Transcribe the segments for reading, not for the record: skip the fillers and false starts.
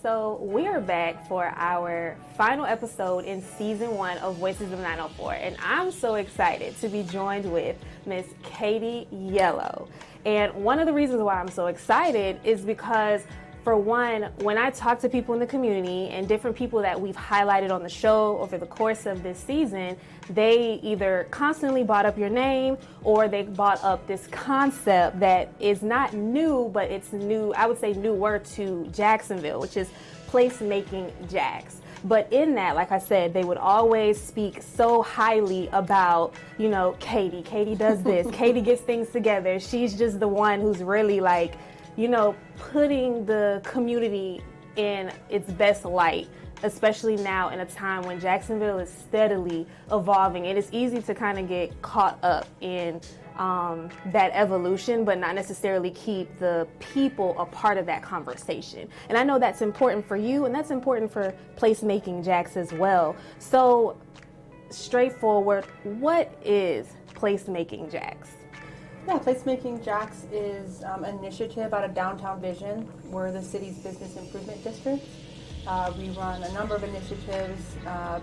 So we are back for our final episode in season 1 of Voices of 904, and I'm so excited to be joined with Miss Kady Yellow. And one of the reasons why I'm so excited is because, for one, when I talk to people in the community and different people that we've highlighted on the show over the course of this season, they either constantly brought up your name or they brought up this concept that is not new, but it's new, I would say newer to Jacksonville, which is PlacemakingJax. But in that, like I said, they would always speak so highly about, you know, Kady. Kady does this. Kady gets things together. She's just the one who's really like, you know, putting the community in its best light, especially now in a time when Jacksonville is steadily evolving. It is easy to kind of get caught up in that evolution, but not necessarily keep the people a part of that conversation. And I know that's important for you, and that's important for PlacemakingJax as well. So, straightforward, what is PlacemakingJax? Yeah, PlacemakingJax is an initiative out of Downtown Vision. We're the city's business improvement district. We run a number of initiatives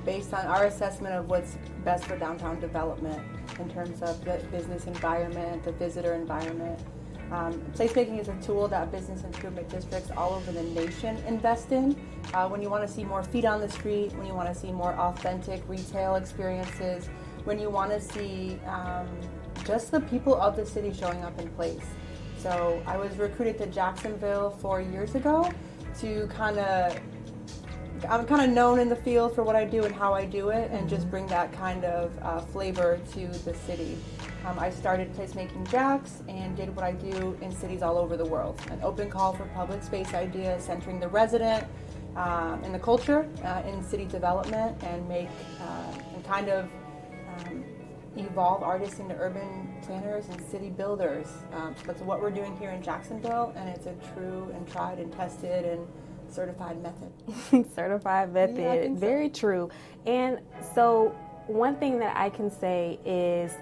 based on our assessment of what's best for downtown development in terms of the business environment, the visitor environment. Placemaking is a tool that business improvement districts all over the nation invest in. When you want to see more feet on the street, when you want to see more authentic retail experiences, when you want to see just the people of the city showing up in place. So I was recruited to Jacksonville 4 years ago to I'm kind of known in the field for what I do and how I do it, and just bring that kind of flavor to the city. I started PlacemakingJax and did what I do in cities all over the world. An open call for public space ideas centering the resident and the culture in city development, and evolve artists into urban planners and city builders. So that's what we're doing here in Jacksonville, and it's a true and tried and tested and certified method. Certified method, yeah, very true. And so one thing that I can say is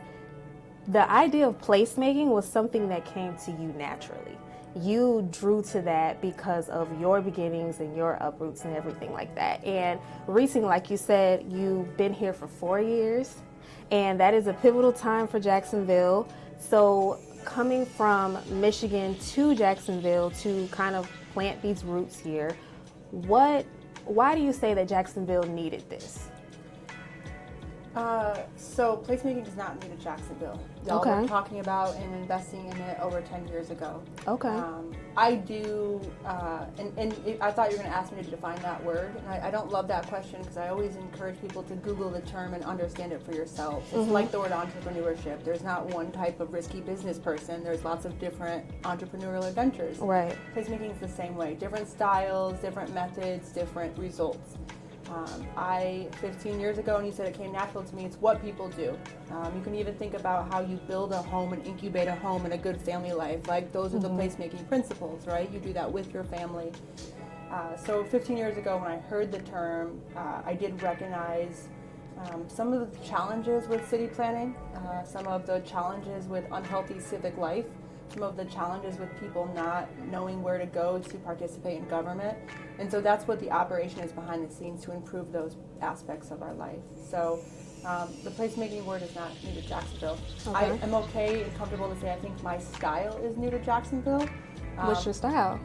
the idea of placemaking was something that came to you naturally. You drew to that because of your beginnings and your uproots and everything like that. And recently, like you said, you've been here for 4 years, and that is a pivotal time for Jacksonville. So coming from Michigan to Jacksonville to kind of plant these roots here, why do you say that Jacksonville needed this? So placemaking does not need a Jacksonville. Y'all were talking about and investing in it over 10 years ago. Okay. I do, and I thought you were going to ask me to define that word. And I don't love that question because I always encourage people to Google the term and understand it for yourself. It's like the word entrepreneurship. There's not one type of risky business person. There's lots of different entrepreneurial adventures. Right. Placemaking is the same way. Different styles, different methods, different results. 15 years ago, and you said it came natural to me, it's what people do. You can even think about how you build a home and incubate a home and a good family life. Like, those are the placemaking principles, right? You do that with your family. So 15 years ago, when I heard the term, I did recognize some of the challenges with city planning, some of the challenges with unhealthy civic life, some of the challenges with people not knowing where to go to participate in government. And so that's what the operation is behind the scenes, to improve those aspects of our life. So the placemaking word is not new to Jacksonville. I am okay and comfortable to say I think my style is new to Jacksonville. What's your style?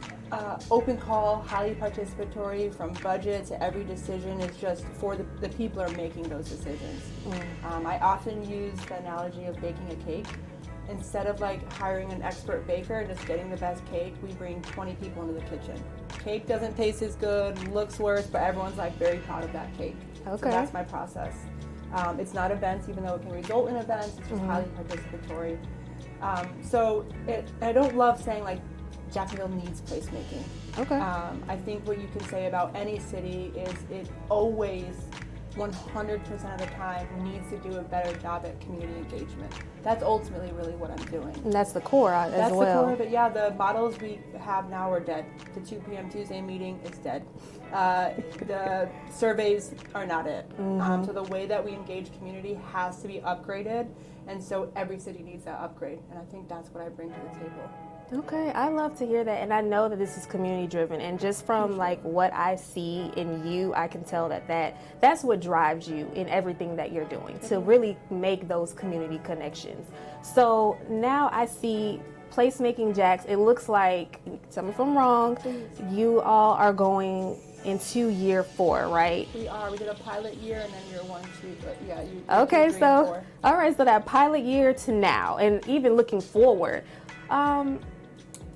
Open call, highly participatory, from budget to every decision is just for the people are making those decisions. I often use the analogy of baking a cake. Instead of like hiring an expert baker and just getting the best cake, we bring 20 people into the kitchen. Cake doesn't taste as good, looks worse, but everyone's like very proud of that cake. Okay. So that's my process. It's not events, even though it can result in events. It's just highly participatory. I don't love saying like Jacksonville needs placemaking. Okay. I think what you can say about any city is it always 100% of the time needs to do a better job at community engagement. That's ultimately really what I'm doing. And that's the core as well. That's the core of it, yeah. The models we have now are dead. The 2 p.m. Tuesday meeting is dead. The surveys are not it. So the way that we engage community has to be upgraded, and so every city needs that upgrade, and I think that's what I bring to the table. Okay, I love to hear that, and I know that this is community driven, and just from like what I see in you, I can tell that's what drives you in everything that you're doing, to really make those community connections. So now I see PlacemakingJax. It looks like, tell me if I'm wrong, you all are going into year 4, right? We are. We did a pilot year and then year 1, 2, but yeah. Okay, 2, 3, so 4. All right, so that pilot year to now, and even looking forward,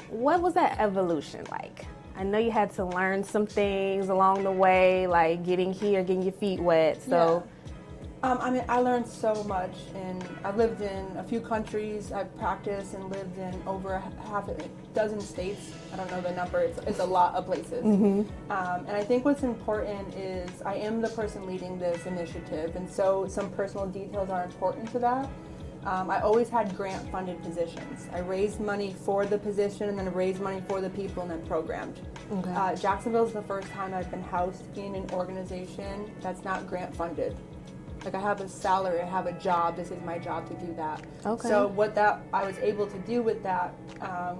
what was that evolution like? I know you had to learn some things along the way, like getting here, getting your feet wet. So, I mean, I learned so much, and I've lived in a few countries. I've practiced and lived in over half a dozen states. I don't know the number. It's a lot of places. And I think what's important is I am the person leading this initiative, and so some personal details are important to that. I always had grant-funded positions. I raised money for the position and then raised money for the people and then programmed. Okay. Jacksonville is the first time I've been housed in an organization that's not grant-funded. Like I have a salary, I have a job, this is my job to do that. Okay. So what I was able to do with that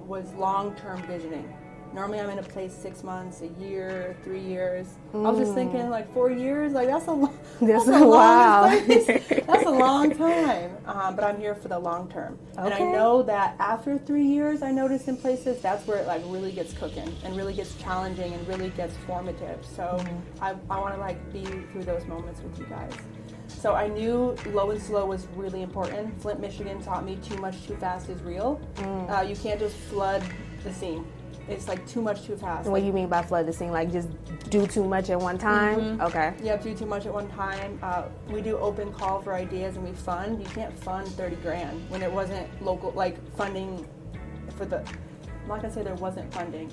was long-term visioning. Normally I'm in a place 6 months, a year, 3 years. I was just thinking like 4 years, like that's a long that's a long time. But I'm here for the long term. Okay. And I know that after 3 years, I noticed in places, that's where it like really gets cooking and really gets challenging and really gets formative. So I want to like be through those moments with you guys. So I knew low and slow was really important. Flint, Michigan taught me too much too fast is real. You can't just flood the scene. It's like too much too fast. What do you mean by flood the scene? Like just do too much at one time? Okay. Yeah, do too much at one time. We do open call for ideas and we fund. You can't fund 30 grand when it wasn't local, like funding for the, I'm not gonna say there wasn't funding.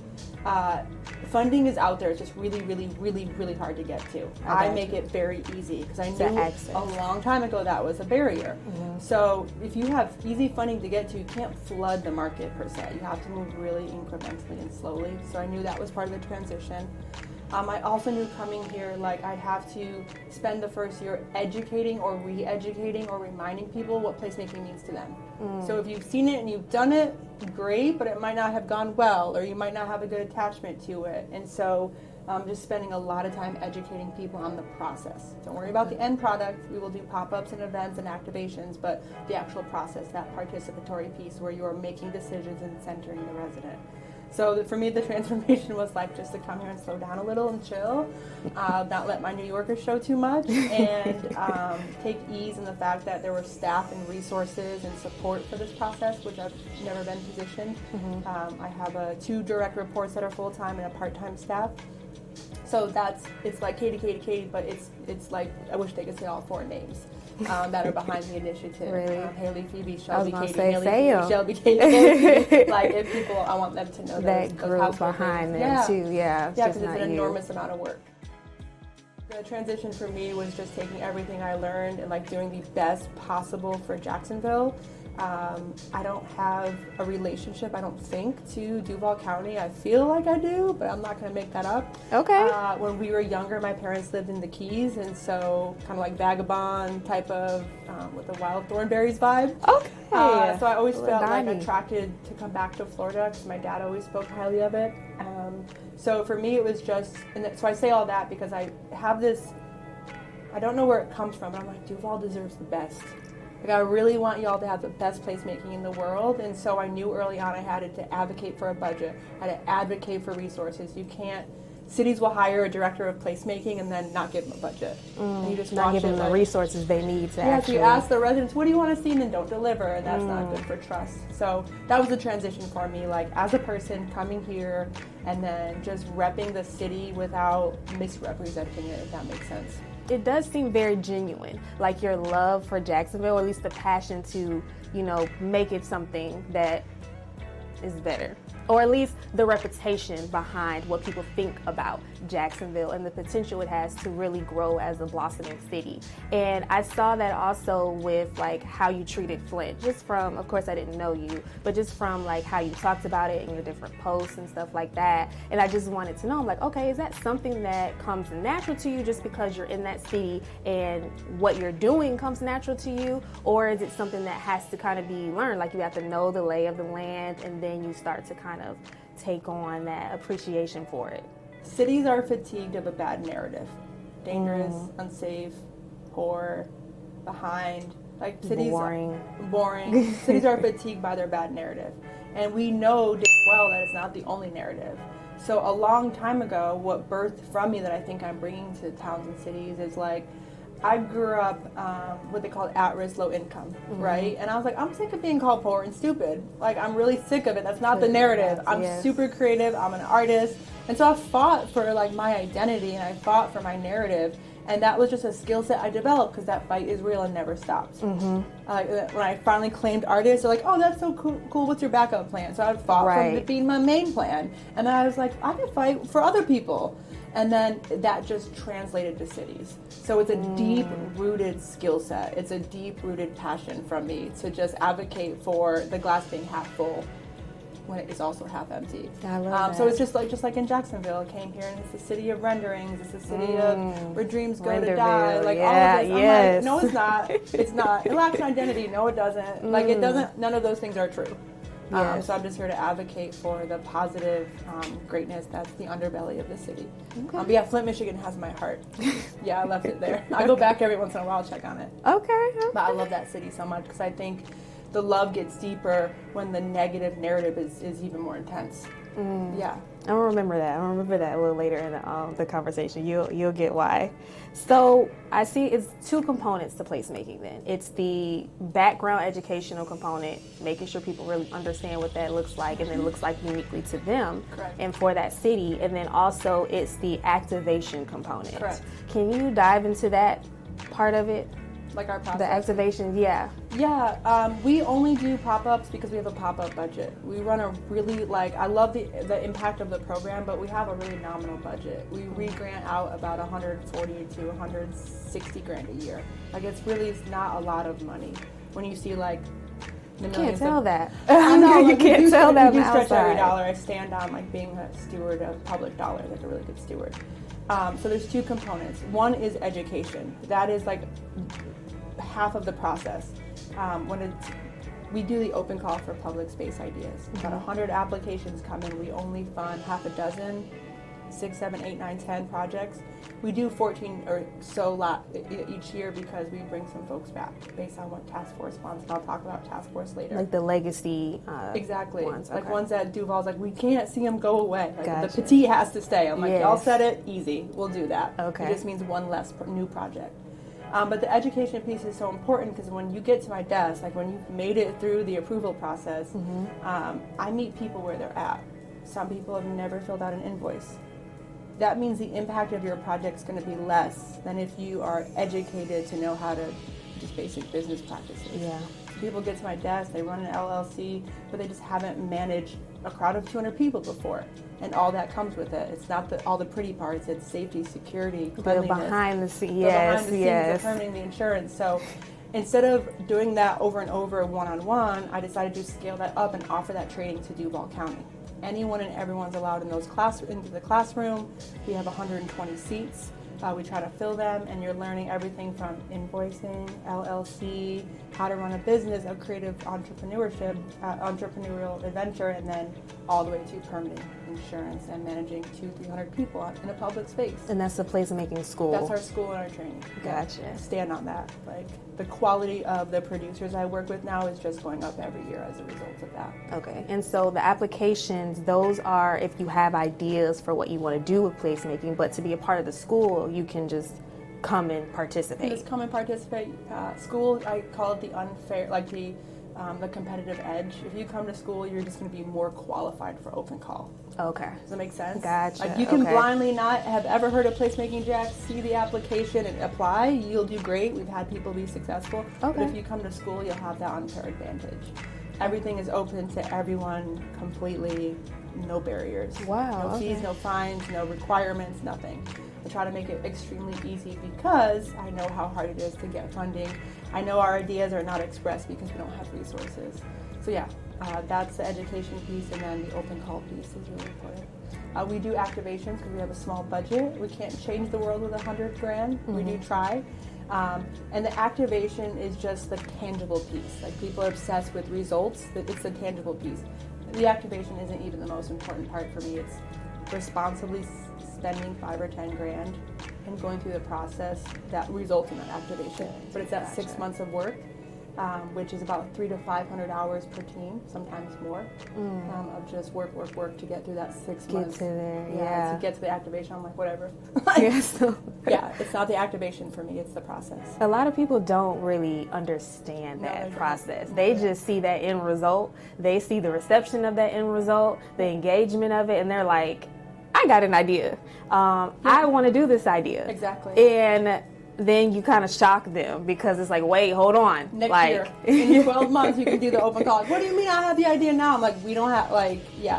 Funding is out there. It's just really, really, really, really hard to get to. I make it very easy because I knew a long time ago that was a barrier. So if you have easy funding to get to, you can't flood the market per se. You have to move really incrementally and slowly. So I knew that was part of the transition. I also knew coming here, like I'd have to spend the first year educating or re-educating or reminding people what placemaking means to them. So if you've seen it and you've done it, great, but it might not have gone well, or you might not have a good attachment to it. And so just spending a lot of time educating people on the process. Don't worry about the end product. We will do pop-ups and events and activations, but the actual process, that participatory piece where you are making decisions and centering the resident. So for me, the transformation was like just to come here and slow down a little and chill, not let my New Yorkers show too much, and take ease in the fact that there were staff and resources and support for this process, which I've never been positioned. I have 2 direct reports that are full-time and a part-time staff. So it's like Kady, but it's like, I wish they could say all 4 names. That are behind the initiative. Really? Haley, Phoebe, Shelby, Kady, Haley, Phoebe, Shelby, Kady. Like, if people, I want them to know that group behind them too. Yeah, because it's an enormous amount of work. The transition for me was just taking everything I learned and like doing the best possible for Jacksonville. I don't have a relationship, I don't think, to Duval County. I feel like I do, but I'm not going to make that up. Okay. When we were younger, my parents lived in the Keys, and so kind of like vagabond type of, with the wild thornberries vibe. Okay. So I always felt like attracted to come back to Florida because my dad always spoke highly of it. So for me, it was just, so I say all that because I have this, I don't know where it comes from, but I'm like, Duval deserves the best. Like, I really want y'all to have the best placemaking in the world, and so I knew early on I had to advocate for a budget, I had to advocate for resources. You can't, cities will hire a director of placemaking and then not give them a budget. And you just not give them the resources they need to actually. So you ask the residents, what do you want to see, and then don't deliver, and that's not good for trust. So that was the transition for me, like as a person coming here and then just repping the city without misrepresenting it, if that makes sense. It does seem very genuine, like your love for Jacksonville, or at least the passion to, make it something that is better. Or at least the reputation behind what people think about Jacksonville and the potential it has to really grow as a blossoming city. And I saw that also with like how you treated Flint, just from, of course I didn't know you, but just from like how you talked about it in your different posts and stuff like that. And I just wanted to know, I'm like, okay, is that something that comes natural to you just because you're in that city and what you're doing comes natural to you? Or is it something that has to kind of be learned? Like you have to know the lay of the land and then you start to kind of take on that appreciation for it. Cities are fatigued of a bad narrative. Dangerous, unsafe, poor, behind. Like cities boring. Cities are fatigued by their bad narrative. And we know well that it's not the only narrative. So a long time ago, what birthed from me that I think I'm bringing to towns and cities is like, I grew up what they call at-risk, low income, right? And I was like, I'm sick of being called poor and stupid. Like, I'm really sick of it. That's not the narrative. I'm super creative. I'm an artist. And so I fought for, like, my identity, and I fought for my narrative. And that was just a skill set I developed because that fight is real and never stops. When I finally claimed artist, they're like, oh, that's so cool. What's your backup plan? So I fought for it being my main plan. And then I was like, I can fight for other people. And then that just translated to cities. So it's a deep-rooted skill set. It's a deep-rooted passion from me to just advocate for the glass being half full when it is also half empty. I love that. So it's just like in Jacksonville, I came here and it's the city of renderings. It's the city of where dreams go to die. Like all of this. I'm like, no, it's not. It's not. It lacks an identity. No, it doesn't. Like it doesn't. None of those things are true. So I'm just here to advocate for the positive greatness that's the underbelly of the city. But yeah, Flint, Michigan has my heart. Yeah, I left it there. I go back every once in a while to check on it. Okay. But I love that city so much because I think the love gets deeper when the negative narrative is even more intense. Yeah. I'll remember that. I'll remember that a little later in the conversation. You'll get why. So I see it's two components to placemaking then. It's the background educational component, making sure people really understand what that looks like and then looks like uniquely to them and for that city. And then also it's the activation component. Correct. Can you dive into that part of it? Like our process? The activation, yeah. Yeah, we only do pop-ups because we have a pop-up budget. We run a really, I love the impact of the program, but we have a really nominal budget. We re-grant out about 140 to 160 grand a year. Like, it's really not a lot of money. When you see, like, the millions. Can't tell that. I know, you can't tell that. We do stretch every dollar. I stand on, like, being a steward of public dollars, like a really good steward. So there's two components. One is education. That is, like, half of the process. We do the open call for public space ideas. About 100 applications come in. We only fund half a dozen, 6, 7, 8, 9, 10 projects. We do 14 or so each year because we bring some folks back based on what task force wants. And I'll talk about task force later. Like the legacy exactly. ones. Like ones that Duval's like, we can't see them go away. Like Gotcha. The petite has to stay. I'm like, y'all said it, easy. We'll do that. Okay. It just means one less new project. But the education piece is so important because when you get to my desk, like when you've made it through the approval process, I meet people where they're at. Some people have never filled out an invoice. That means the impact of your project is going to be less than if you are educated to know how to just basic business practices. Yeah. People get to my desk, they run an LLC, but they just haven't managed a crowd of 200 people before. And all that comes with it. It's not all the pretty parts, it's safety, security, cleanliness. The behind the scenes, the permitting, the insurance. So instead of doing that over and over one-on-one, I decided to scale that up and offer that training to Duval County. Anyone and everyone's allowed into the classroom. We have 120 seats. We try to fill them, and you're learning everything from invoicing, LLC, how to run a business, a creative entrepreneurship, entrepreneurial adventure, and then all the way to permitting, insurance, and managing 200-300 people in a public space. And that's the Placemaking School. That's our school and our training. Gotcha. Yeah, stand on that. Like the quality of the producers I work with now is just going up every year as a result of that. Okay. And so the applications, those are if you have ideas for what you want to do with placemaking, but to be a part of the school, you can just come and participate. Just come and participate. School, I call it the unfair, like the competitive edge. If you come to school, you're just going to be more qualified for open call. Okay. Does that make sense? Gotcha. Like you can blindly not have ever heard of PlacemakingJax, see the application and apply. You'll do great. We've had people be successful. Okay. But if you come to school, you'll have that unfair advantage. Everything is open to everyone completely. no barriers. Wow. No fees, no fines, no requirements, nothing. I try to make it extremely easy because I know how hard it is to get funding. I know our ideas are not expressed because we don't have resources. So yeah, that's the education piece, and then the open call piece is really important. We do activations because we have a small budget. We can't change the world with $100,000. Mm-hmm. We do try. And the activation is just the tangible piece. Like, people are obsessed with results, but it's the tangible piece. The activation isn't even the most important part for me. It's responsibly spending $5 or $10,000 and going through the process that results in that activation. But it's that 6 months of work, which is about 300 to 500 hours per team, sometimes more, of just work to get through that 6 months. Get to there, To get to the activation, I'm like, whatever. Yeah, it's not the activation for me, it's the process. A lot of people don't really understand that process. They just see that end result. They see the reception of that end result, the engagement of it, and they're like, I got an idea. I want to do this idea. Exactly. And then you kind of shock them because it's like, wait, hold on. Next year, in 12 months, you can do the open call. What do you mean I have the idea now? I'm like, we don't have,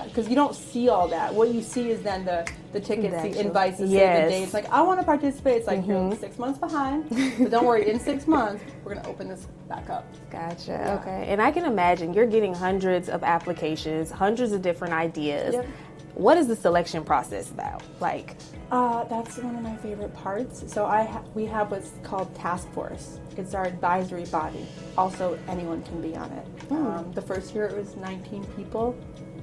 because you don't see all that. What you see is then the tickets, the invites, the save the date. It's like, I want to participate. It's like, you're 6 months behind, but don't worry, in 6 months, we're going to open this back up. Gotcha. Yeah. Okay. And I can imagine you're getting hundreds of applications, hundreds of different ideas. Yep. What is the selection process about? That's one of my favorite parts. So we have what's called task force. It's our advisory body. Also, anyone can be on it. The first year it was 19 people,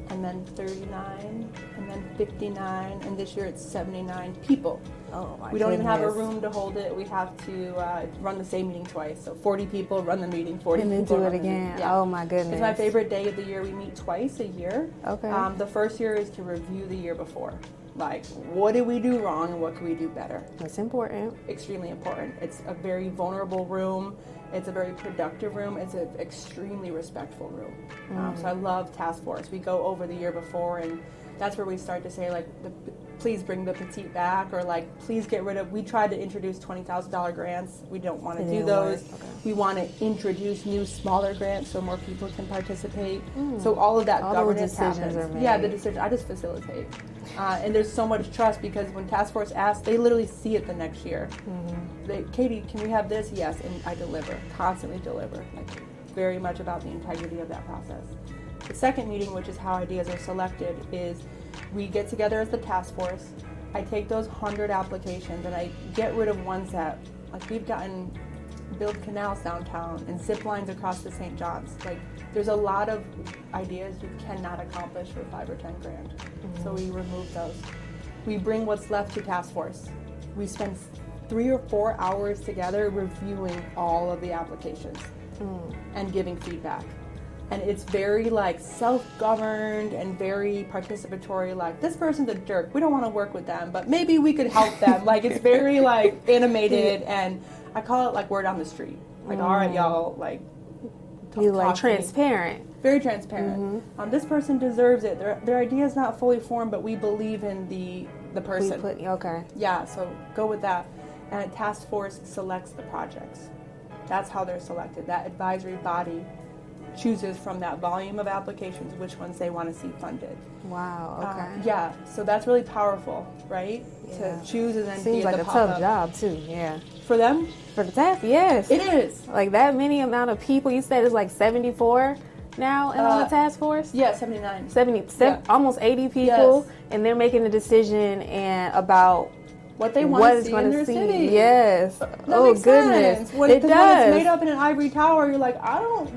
and then 39, and then 59, and this year it's 79 people. Oh my We don't even have a room to hold it. We have to run the same meeting twice. So 40 people run the meeting, 40 and then people do it again. Yeah. Oh my goodness. It's my favorite day of the year. We meet twice a year. Okay. The first year is to review the year before. Like, what did we do wrong and what can we do better? That's important. Extremely important. It's a very vulnerable room. It's a very productive room. It's an extremely respectful room. So I love task force. We go over the year before, and that's where we start to say, please bring the petite back, or please get rid of. We tried to introduce $20,000 grants. We don't want to do those. Okay. We want to introduce new smaller grants so more people can participate. So all of that governance happens. Yeah, the decision. I just facilitate. And there's so much trust because when task force asks, they literally see it the next year. Kady, can we have this? Yes, and I deliver, constantly deliver. Very much about the integrity of that process. The second meeting, which is how ideas are selected, is we get together as the task force. I take those 100 applications and I get rid of ones that, we've gotten build canals downtown and zip lines across the St. John's. There's a lot of ideas you cannot accomplish for $5 or $10,000. So we remove those. We bring what's left to task force. We spend 3 or 4 hours together reviewing all of the applications and giving feedback. And it's very self-governed and very participatory. This person's a jerk. We don't want to work with them, but maybe we could help them. It's very animated, and I call it word on the street. All right, y'all, you transparent. Very transparent. This person deserves it. Their idea is not fully formed, but we believe in the person. Okay. Yeah, so go with that. And a task force selects the projects. That's how they're selected. That advisory body chooses from that volume of applications which ones they want to see funded. Wow, okay. Yeah, so that's really powerful, right? Yeah. To choose and then seems be like the a tough job too, yeah. For them? For the task, yes. It is. That many amount of people, you said it's 74 now on the task force? Yeah, 79. Almost 80 people, and they're making a decision about what they want to see in their city. Yes. That makes goodness. Sense. When it's made up in an ivory tower, you're like,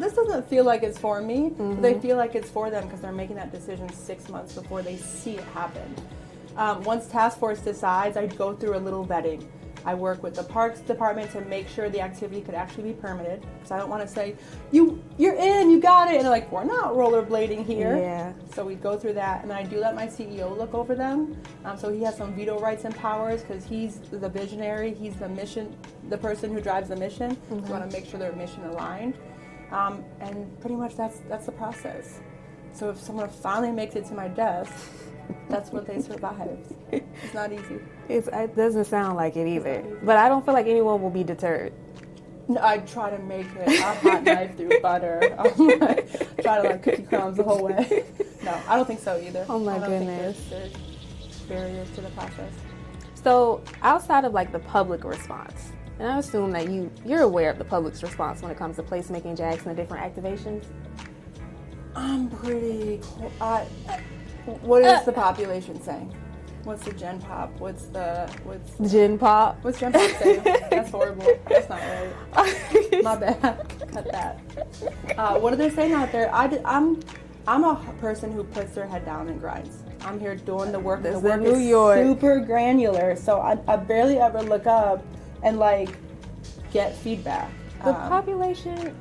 this doesn't feel like it's for me. They feel like it's for them because they're making that decision 6 months before they see it happen. Once task force decides, I go through a little vetting. I work with the parks department to make sure the activity could actually be permitted. Because I don't want to say, you're in, you got it. And they're like, we're not rollerblading here. Yeah. So we go through that. And I do let my CEO look over them. So he has some veto rights and powers because he's the visionary. He's the mission, the person who drives the mission. So I want to make sure they're mission aligned. And pretty much that's the process. So if someone finally makes it to my desk, that's what they survived. It's not easy. It doesn't sound like it either. But I don't feel like anyone will be deterred. No, I try to make it a hot knife through butter. Try to cookie crumbs the whole way. No, I don't think so either. Oh my I don't goodness. think there's barriers to the process. So outside of like the public response, and I assume that you're aware of the public's response when it comes to PlacemakingJax and the different activations. I'm pretty cool. What is the population saying? What's the Gen Pop? What's Gen Pop? What's Gen Pop saying? That's horrible. That's not right. My bad. Cut that. What are they saying out there? I'm a person who puts their head down and grinds. I'm here doing the work. The work is super granular, so I barely ever look up and like get feedback. The population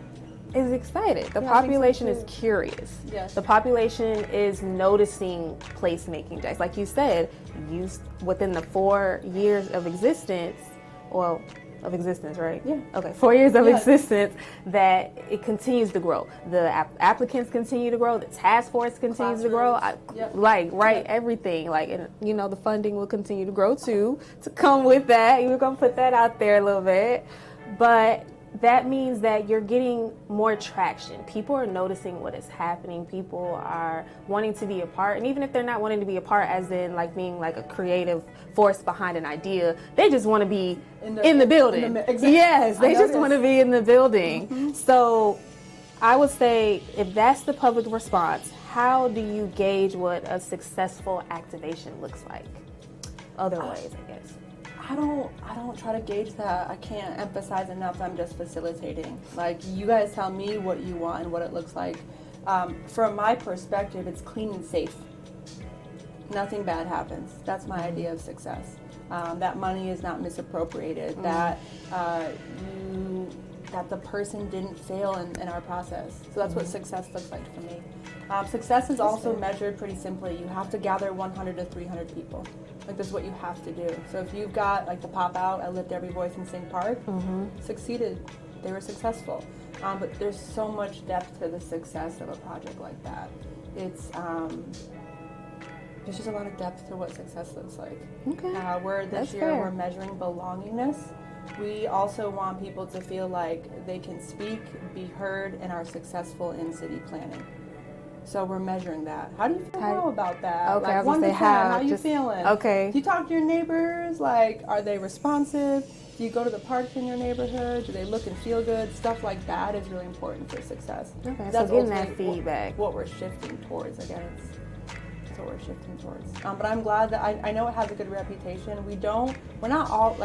is excited. The population is curious. Yes. The population is noticing PlacemakingJax. Like you said, within the 4 years of existence, right? Yeah. Okay, 4 years of existence, that it continues to grow. The applicants continue to grow. The task force continues to grow. Everything. Like, and you know, the funding will continue to grow too. To come with that, we're gonna put that out there a little bit, but that means that you're getting more traction. People are noticing what is happening. People are wanting to be a part. And even if they're not wanting to be a part, as in like being like a creative force behind an idea, they just want to be in the building. Exactly. Yes, they just want to be in the building. Mm-hmm. So I would say if that's the public response, how do you gauge what a successful activation looks like? Other ways, I guess. I don't try to gauge that. I can't emphasize enough. I'm just facilitating. Like, you guys tell me what you want and what it looks like. From my perspective, it's clean and safe. Nothing bad happens. That's my idea of success. That money is not misappropriated. That the person didn't fail in our process. So that's what success looks like for me. Success is also measured pretty simply. You have to gather 100 to 300 people. Like, this is what you have to do. So if you've got like the pop out, I lift every voice in Sing Park, succeeded. They were successful. But there's so much depth to the success of a project like that. It's there's just a lot of depth to what success looks like. Okay. This year we're measuring belongingness. We also want people to feel like they can speak, be heard, and are successful in city planning. So we're measuring that. How do you feel about that? Okay, like, I was 1 to 10, how you feeling? Okay. Do you talk to your neighbors? Like, are they responsive? Do you go to the parks in your neighborhood? Do they look and feel good? Stuff like that is really important for success. Okay, so getting that feedback. What we're shifting towards, again, it's what we're shifting towards. But I'm glad that I know it has a good reputation. We're not all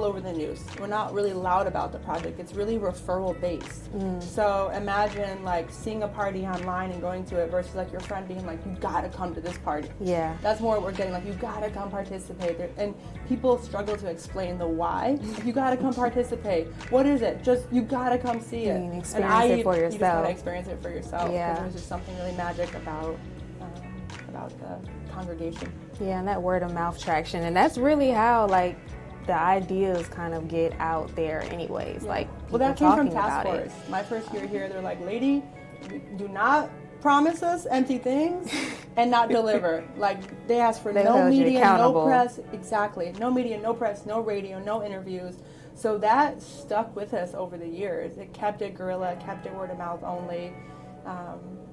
over the news. We're not really loud about the project. It's really referral based. So imagine like seeing a party online and going to it versus like your friend being like, you gotta come to this party. Yeah. That's more what we're getting, like, you gotta come participate. And people struggle to explain the why. You gotta come participate. What is it? Just, you gotta come see it. Experience it for yourself. You just gotta experience it for yourself. Yeah. There's just something really magic about the congregation. Yeah, and that word of mouth traction. And that's really how like the ideas kind of get out there anyways. Like, well, that came from task force. My first year here, they're like, lady, do not promise us empty things and not deliver. Like, they asked for no media, no press. Exactly. No media, no press, no radio, no interviews. So that stuck with us over the years. It kept it guerrilla, kept it word of mouth only.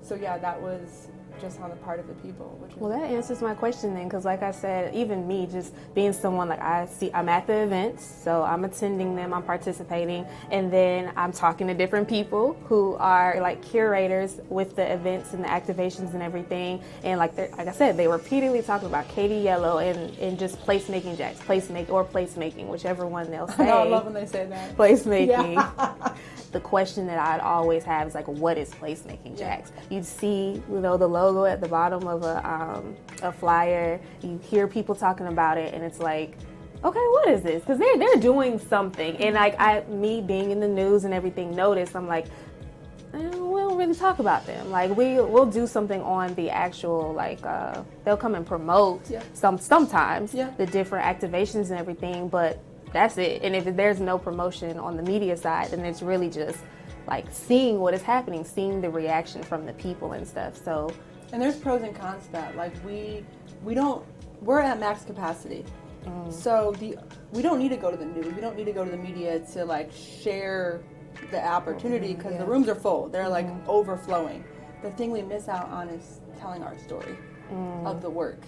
So yeah, that was just on the part of the people. Well, that answers my question then, because like I said, even me, just being someone like I'm at the events, so I'm attending them, I'm participating, and then I'm talking to different people who are like curators with the events and the activations and everything, and like I said, they repeatedly talk about Kady Yellow and just PlacemakingJax, placemaking, whichever one they'll say. I love when they say that. Placemaking. Yeah. The question that I'd always have is like, what is PlacemakingJax? Yeah. You'd see, the logo at the bottom of a flyer. You hear people talking about it, and it's like, okay, what is this? Because they're doing something, and like me being in the news and everything, noticed. I'm like, we don't really talk about them. Like we'll do something on the actual they'll come and promote sometimes the different activations and everything, but that's it. And if there's no promotion on the media side, then it's really just like seeing what is happening, seeing the reaction from the people and stuff. So, and there's pros and cons to that. Like we're at max capacity. So we don't need to go to the news. We don't need to go to the media to like share the opportunity because the rooms are full. They're like overflowing. the thing we miss out on is telling our story of the work,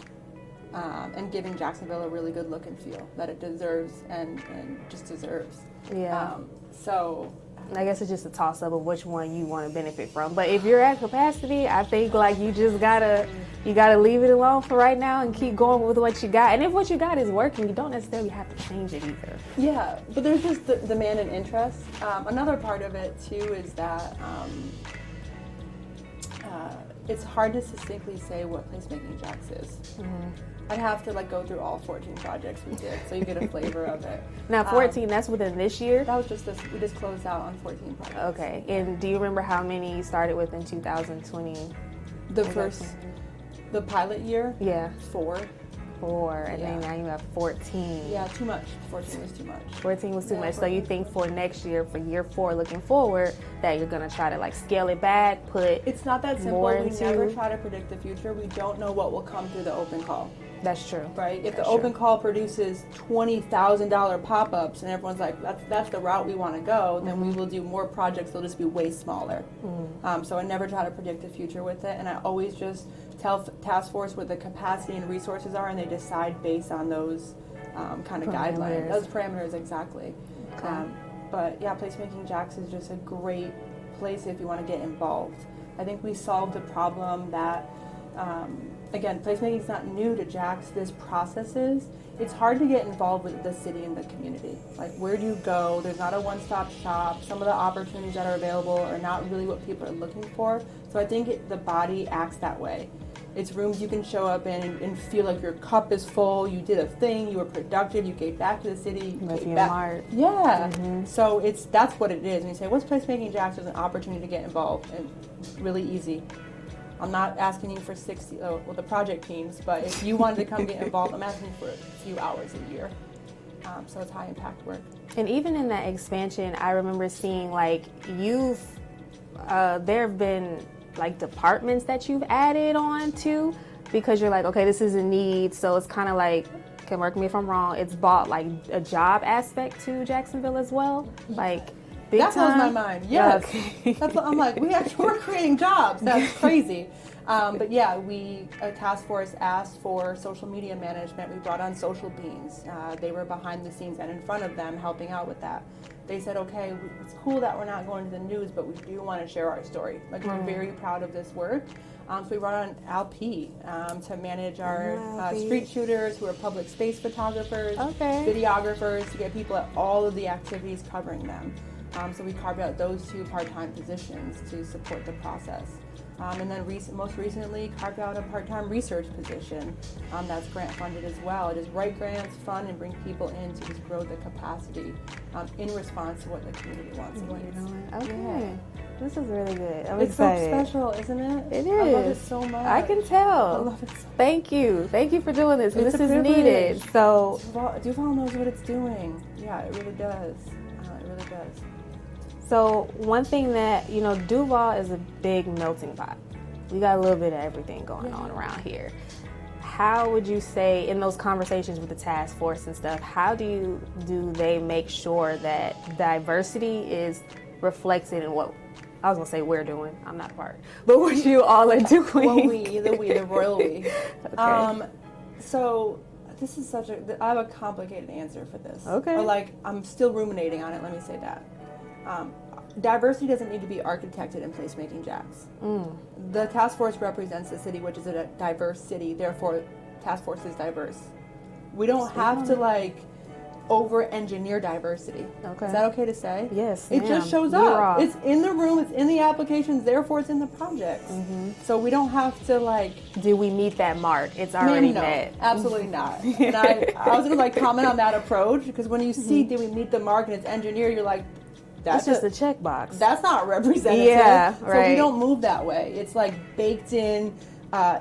and giving Jacksonville a really good look and feel that it deserves and just deserves. Yeah. So I guess it's just a toss-up of which one you want to benefit from. But if you're at capacity, I think like you gotta leave it alone for right now and keep going with what you got. And if what you got is working, you don't necessarily have to change it either. Yeah, but there's just the demand and interest. Another part of it too is that it's hard to succinctly say what PlacemakingJax is. I'd have to go through all 14 projects we did, so you get a flavor of it. Now 14, that's within this year? That was just this. We just closed out on 14 projects. Okay, and do you remember how many you started with in 2020? The pilot year? Yeah. 4. And then now you have 14. Yeah, too much. 14 was too much. 14 was too much. So you think for next year, for year 4, looking forward, that you're gonna try to scale it back, put It's not that simple. more We into... never try to predict the future. We don't know what will come through the open call. That's true. Right? If the open call produces $20,000 pop-ups and everyone's like, that's the route we want to go, then we will do more projects. They'll just be way smaller. So I never try to predict the future with it, and I always just tell task force what the capacity and resources are, and they decide based on those kind of guidelines. Those parameters, exactly. Okay. But yeah, PlacemakingJax is just a great place if you want to get involved. I think we solved a problem that again, placemaking is not new to JAX. This process is. It's hard to get involved with the city and the community. Where do you go? There's not a one-stop shop. Some of the opportunities that are available are not really what people are looking for. So I think the body acts that way. It's rooms you can show up in and feel like your cup is full. You did a thing. You were productive. You gave back to the city. You gave back. Yeah. So that's what it is. When you say, what's PlacemakingJax? There's an opportunity to get involved, and really easy. I'm not asking you for 60, the project teams, but if you wanted to come get involved, I'm asking you for a few hours a year. So it's high impact work. And even in that expansion, I remember seeing there have been departments that you've added on to, because you're okay, this is a need. So it's kind of can correct me if I'm wrong, it's brought a job aspect to Jacksonville as well? Big that time? blows my mind. Yes. Okay. That's what I'm we're creating jobs. That's crazy. But yeah, a task force asked for social media management. We brought on social beans. They were behind the scenes and in front of them helping out with that. They said, okay, it's cool that we're not going to the news, but we do want to share our story. We're very proud of this work. So we brought on LP to manage our street shooters who are public space photographers, videographers, to get people at all of the activities covering them. So we carved out those 2 part-time positions to support the process. And then most recently carved out a part-time research position that's grant funded as well. It is write grants, fund, and bring people in to just grow the capacity in response to what the community wants and needs. Okay. Yeah. This is really good. I'm it's excited. So special, isn't it? It is. I love it so much. I can tell. I love it so much. Thank you for doing this. It's this is needed. So Duval knows what it's doing. Yeah, it really does. It really does. So one thing that, Duval is a big melting pot. We got a little bit of everything going on around here. How would you say, in those conversations with the task force and stuff, how do they make sure that diversity is reflected in what, I was going to say we're doing, I'm not a part, but what you all are doing? The royal we. Okay. So this is I have a complicated answer for this. Okay. Or I'm still ruminating on it, let me say that. Diversity doesn't need to be architected in PlacemakingJax. The task force represents the city, which is a diverse city, therefore task force is diverse. We don't have to over-engineer diversity. Okay. Is that okay to say? Yes, It just shows up. It's in the room, it's in the applications, therefore it's in the projects. So we don't have to do we meet that mark? It's already met. Absolutely not. And I was going to comment on that approach, because when you see did we meet the mark and it's engineered, you're like, that's just a checkbox. That's not representative. Yeah, So right. we don't move that way. It's baked in.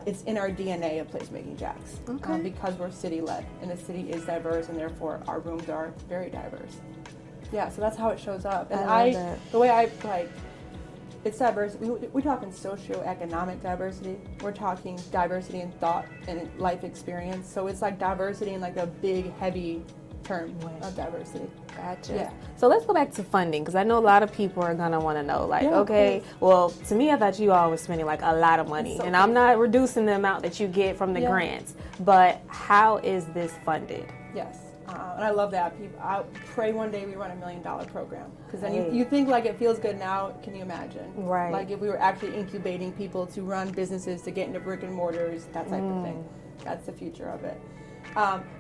It's in our DNA of PlacemakingJax, because we're city-led, and the city is diverse, and therefore our rooms are very diverse. Yeah, so that's how it shows up. And the way I it's diverse. We're talking socioeconomic diversity. We're talking diversity in thought and life experience. So it's diversity in a big, heavy term of diversity. Gotcha. Yeah. So let's go back to funding, because I know a lot of people are going to want to know, like, Yeah, okay, well, to me, I thought you all were spending like a lot of money, so and I'm not reducing the amount that you get from the grants, but how is this funded? Yes. And I love that. I pray one day we run $1 million program, because then you think like it feels good now. Can you imagine? Right. Like if we were actually incubating people to run businesses, to get into brick and mortars, that type of thing. That's the future of it.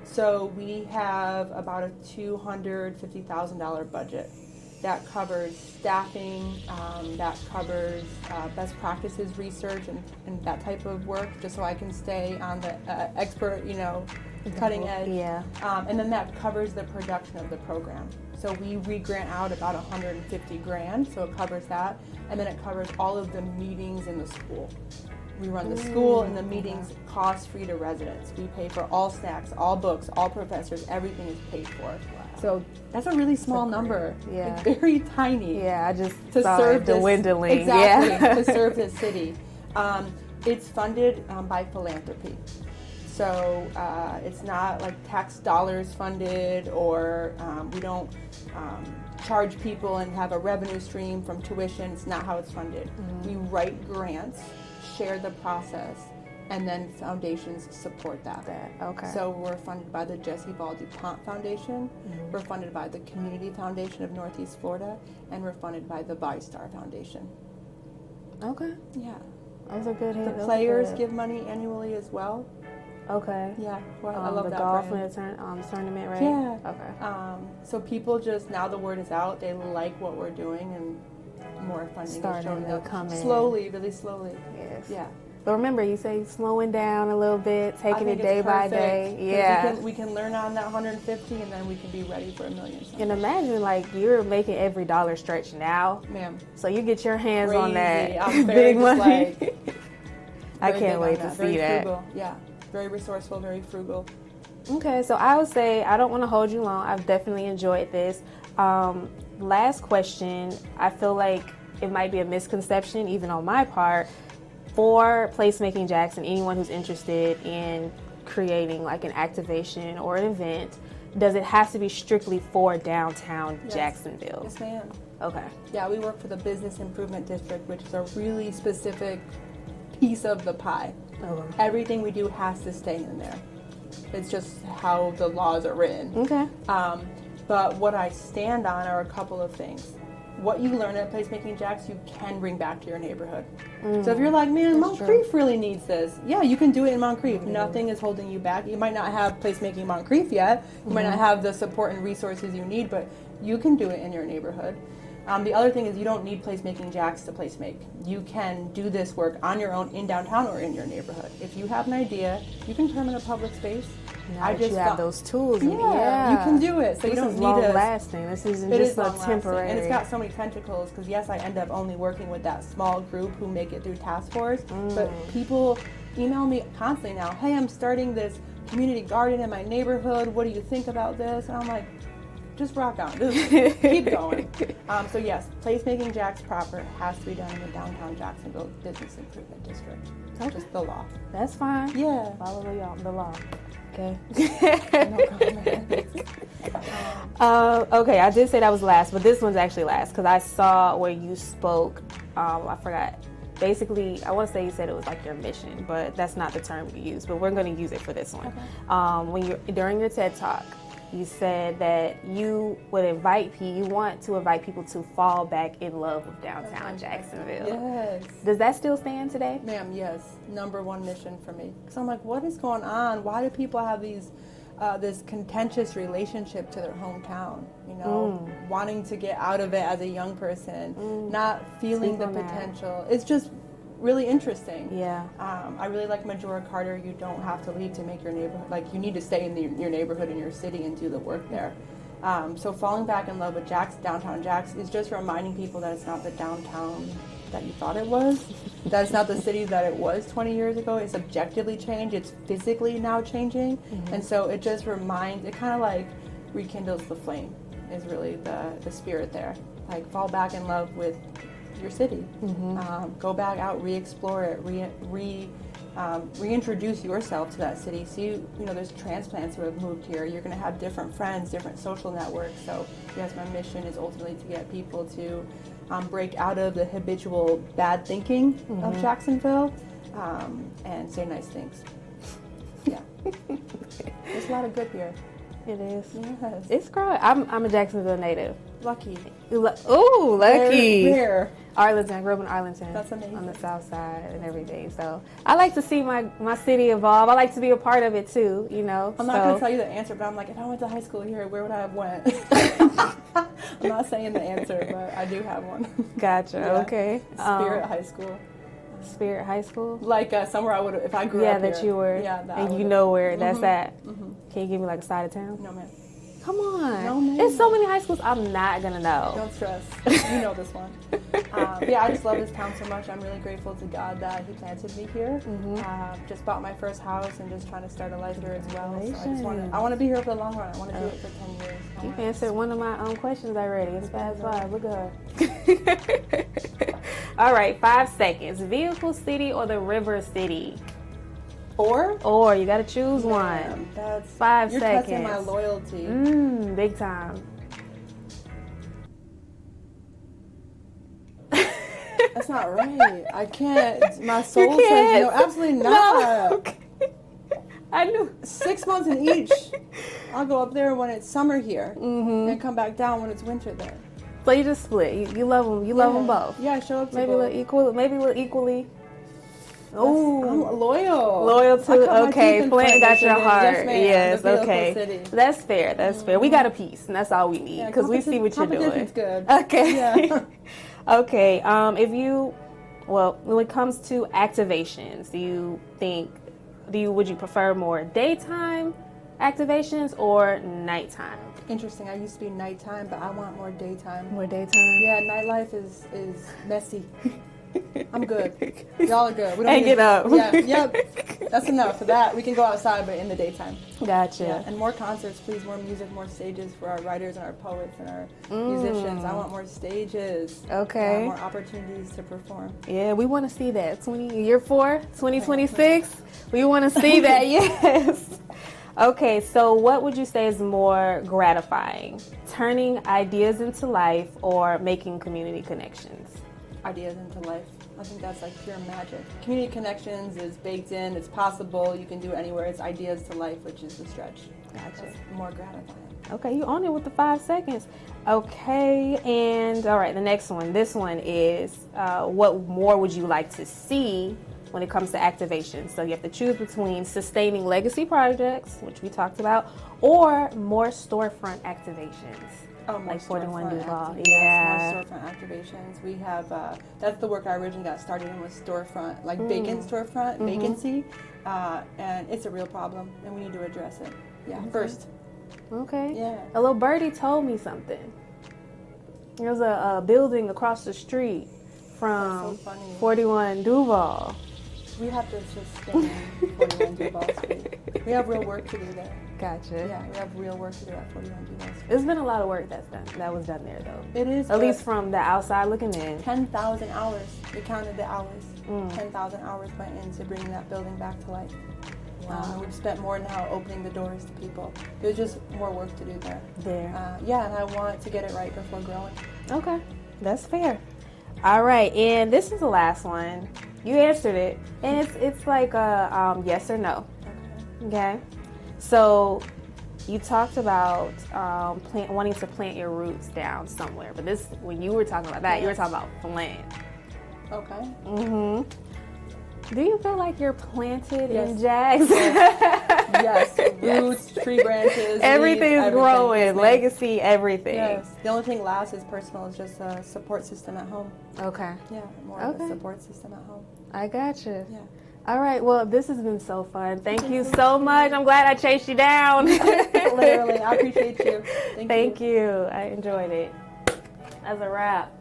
So we have about a $250,000 budget that covers staffing, that covers best practices research and that type of work, just so I can stay on the expert, cutting edge. Yeah. And then that covers the production of the program. So we re-grant out about $150,000, so it covers that, and then it covers all of the meetings in the school. We run the school, and the meetings cost-free to residents. We pay for all snacks, all books, all professors. Everything is paid for. Wow. So that's a really small number. Yeah. Like very tiny. Yeah, I just to saw serve it dwindling. Exactly. Yeah. To serve the city. It's funded by philanthropy. So it's not like tax dollars funded, or we don't charge people and have a revenue stream from tuition. It's not how it's funded. We write grants, share the process, and then foundations support that. Okay. So we're funded by the Jesse Ball DuPont Foundation, we're funded by the Community Foundation of Northeast Florida, and we're funded by the ViStar Foundation. Okay. Yeah. Those are good. The players give money annually as well. Okay. Yeah, well, I love the that golf brand. tournament, right? Yeah. Okay. So people just, now the word is out, they like what we're doing, and more funding is showing up slowly, really slowly. Yes. Yeah. But remember, you say slowing down a little bit, taking it day by day. Yeah. We can learn on that 150, and then we can be ready for $1 million. And imagine, like, you're making every dollar stretch now. Ma'am. So you get your hands Crazy. on that I'm big money. I very can't wait to very see that. Frugal. Yeah. Very resourceful, very frugal. Okay, so I would say, I don't want to hold you long. I've definitely enjoyed this. Last question. I feel like it might be a misconception, even on my part, for PlacemakingJax and anyone who's interested in creating like an activation or an event. Does it have to be strictly for downtown Jacksonville? Yes, ma'am. Okay. Yeah, we work for the Business Improvement District, which is a really specific piece of the pie. Okay. Everything we do has to stay in there. It's just how the laws are written. Okay. But what I stand on are a couple of things. What you learn at PlacemakingJax, you can bring back to your neighborhood. So if you're like, man, Moncrief really needs this, yeah, you can do it in Moncrief. Nothing is holding you back. You might not have Placemaking Moncrief yet. You might not have the support and resources you need, but you can do it in your neighborhood. The other thing is, you don't need PlacemakingJax to placemake. You can do this work on your own in downtown or in your neighborhood. If you have an idea, you can turn in a public space. Now that you have those tools. Yeah, you can do it. So this you don't is need long lasting. This isn't just a temporary. And it's got so many tentacles, because yes, I end up only working with that small group who make it through task force. But people email me constantly now, hey, I'm starting this community garden in my neighborhood. What do you think about this? And I'm like, just rock on. Just keep going. So yes, PlacemakingJax proper has to be done in the downtown Jacksonville Business Improvement District. That's just the law. That's fine. Yeah. Follow the law. Okay. No comment. Okay, I did say that was last, but this one's actually last, because I saw where you spoke. I forgot. Basically, I want to say you said it was like your mission, but that's not the term you use. But we're going to use it for this one. Okay. During your TED Talk, you said that you want to invite people to fall back in love with downtown Jacksonville. Yes. Does that still stand today? Ma'am, yes. Number one mission for me. Because I'm like, what is going on? Why do people have these this contentious relationship to their hometown? Wanting to get out of it as a young person, not feeling the potential. It's just really interesting. Yeah. I really like Majora Carter. You don't have to leave to make your neighborhood. Like, you need to stay in your neighborhood, in your city, and do the work there. So falling back in love with downtown Jax is just reminding people that it's not the downtown that you thought it was. That it's not the city that it was 20 years ago. It's objectively changed. It's physically now changing. And so it just reminds, it kind of like rekindles the flame, is really the spirit there. Like, fall back in love with your city. Go back out, re-explore it, reintroduce yourself to that city. So you know, there's transplants who have moved here. You're going to have different friends, different social networks. So yes, my mission is ultimately to get people to break out of the habitual bad thinking of Jacksonville and say nice things. Yeah. There's a lot of good here. It is. Yes. It's growing. I'm a Jacksonville native. Lucky. Ooh, lucky. Where? Arlington. I grew up in Arlington. That's amazing. On the south side and everything. So I like to see my city evolve. I like to be a part of it too, you know. I'm not going to tell you the answer, but I'm like, if I went to high school here, where would I have went? I'm not saying the answer, but I do have one. Gotcha. Yeah. Okay. Spirit High School. Spirit High School? Like somewhere I would have, if I grew up here. Yeah, that you were. Yeah, that and you know where that's at. Can you give me like a side of town? No, man. Come on. No, man. There's so many high schools I'm not going to know. Don't stress. You know this one. Yeah, I just love this town so much. I'm really grateful to God that He planted me here. Just bought my first house and just trying to start a life here as well. So I want to be here for the long run. I want to do it for 10 years. You answered one of my own questions already. It's fast 5. Look at her. All right, 5 seconds. Vehicle city or the river city? Or you got to choose one. That's 5 you're seconds. You're testing my loyalty. Big time. That's not right. I can't. My soul says no. Absolutely not. No. Okay. I knew. 6 months in each. I'll go up there when it's summer here, and come back down when it's winter there. So you just split. You love them. You love them both. Yeah, I show up to maybe both. Maybe a little equally. Oh, I'm loyal. Loyal to, okay, Flint got your heart. Yes, okay. City. That's fair, that's fair. We got a piece, and that's all we need, because we see what you're doing. Competition's good. Okay. Yeah. Okay, when it comes to activations, would you prefer more daytime activations or nighttime? Interesting. I used to be nighttime, but I want more daytime. More daytime? Yeah, nightlife is messy. I'm good. Y'all are good. We don't and get up. Yeah, yep. That's enough for that. We can go outside, but in the daytime. Gotcha. Yeah, and more concerts, please. More music, more stages for our writers and our poets and our musicians. I want more stages. Okay. More opportunities to perform. Yeah, we want to see that. Year 4, 2026. We want to see that. Yes. Okay, so what would you say is more gratifying? Turning ideas into life or making community connections? Ideas into life. I think that's like pure magic. Community connections is baked in, it's possible, you can do it anywhere. It's ideas to life, which is the stretch. Gotcha. That's more gratifying. Okay, you on it with the 5 seconds. Okay, and all right, the next one. This one is what more would you like to see when it comes to activation? So you have to choose between sustaining legacy projects, which we talked about, or more storefront activations. Oh, more like 41 Duval. Yeah. More storefront activations. We have, that's the work I originally got started in, was storefront, like vacant storefront, vacancy. And it's a real problem, and we need to address it. Yeah, first. Okay. Yeah. A little birdie told me something. There's a building across the street from 41 Duval. We have to sustain 41 Duval Street. We have real work to do there. Gotcha. Yeah, we have real work to do at 41 Duval Street. It's been a lot of work that was done there, though. It is. At least from the outside looking in. 10,000 hours. We counted the hours. 10,000 hours went into bringing that building back to life. Wow. We've spent more now opening the doors to people. There's just more work to do there. Yeah, and I want to get it right before growing. Okay, that's fair. All right, and this is the last one. You answered it, and it's like a yes or no. Okay. So you talked about wanting to plant your roots down somewhere, but this, when you were talking about that, you were talking about Flint. Okay. Do you feel like you're planted in Jax? Yes. Roots, tree branches. Everything's growing. Legacy, everything. Yes. The only thing last is personal. Is just a support system at home. Okay. Yeah. More of a support system at home. I gotcha. Yeah. All right. Well, this has been so fun. Thank you so much. I'm glad I chased you down. Literally. I appreciate you. Thank you. I enjoyed it. That's a wrap.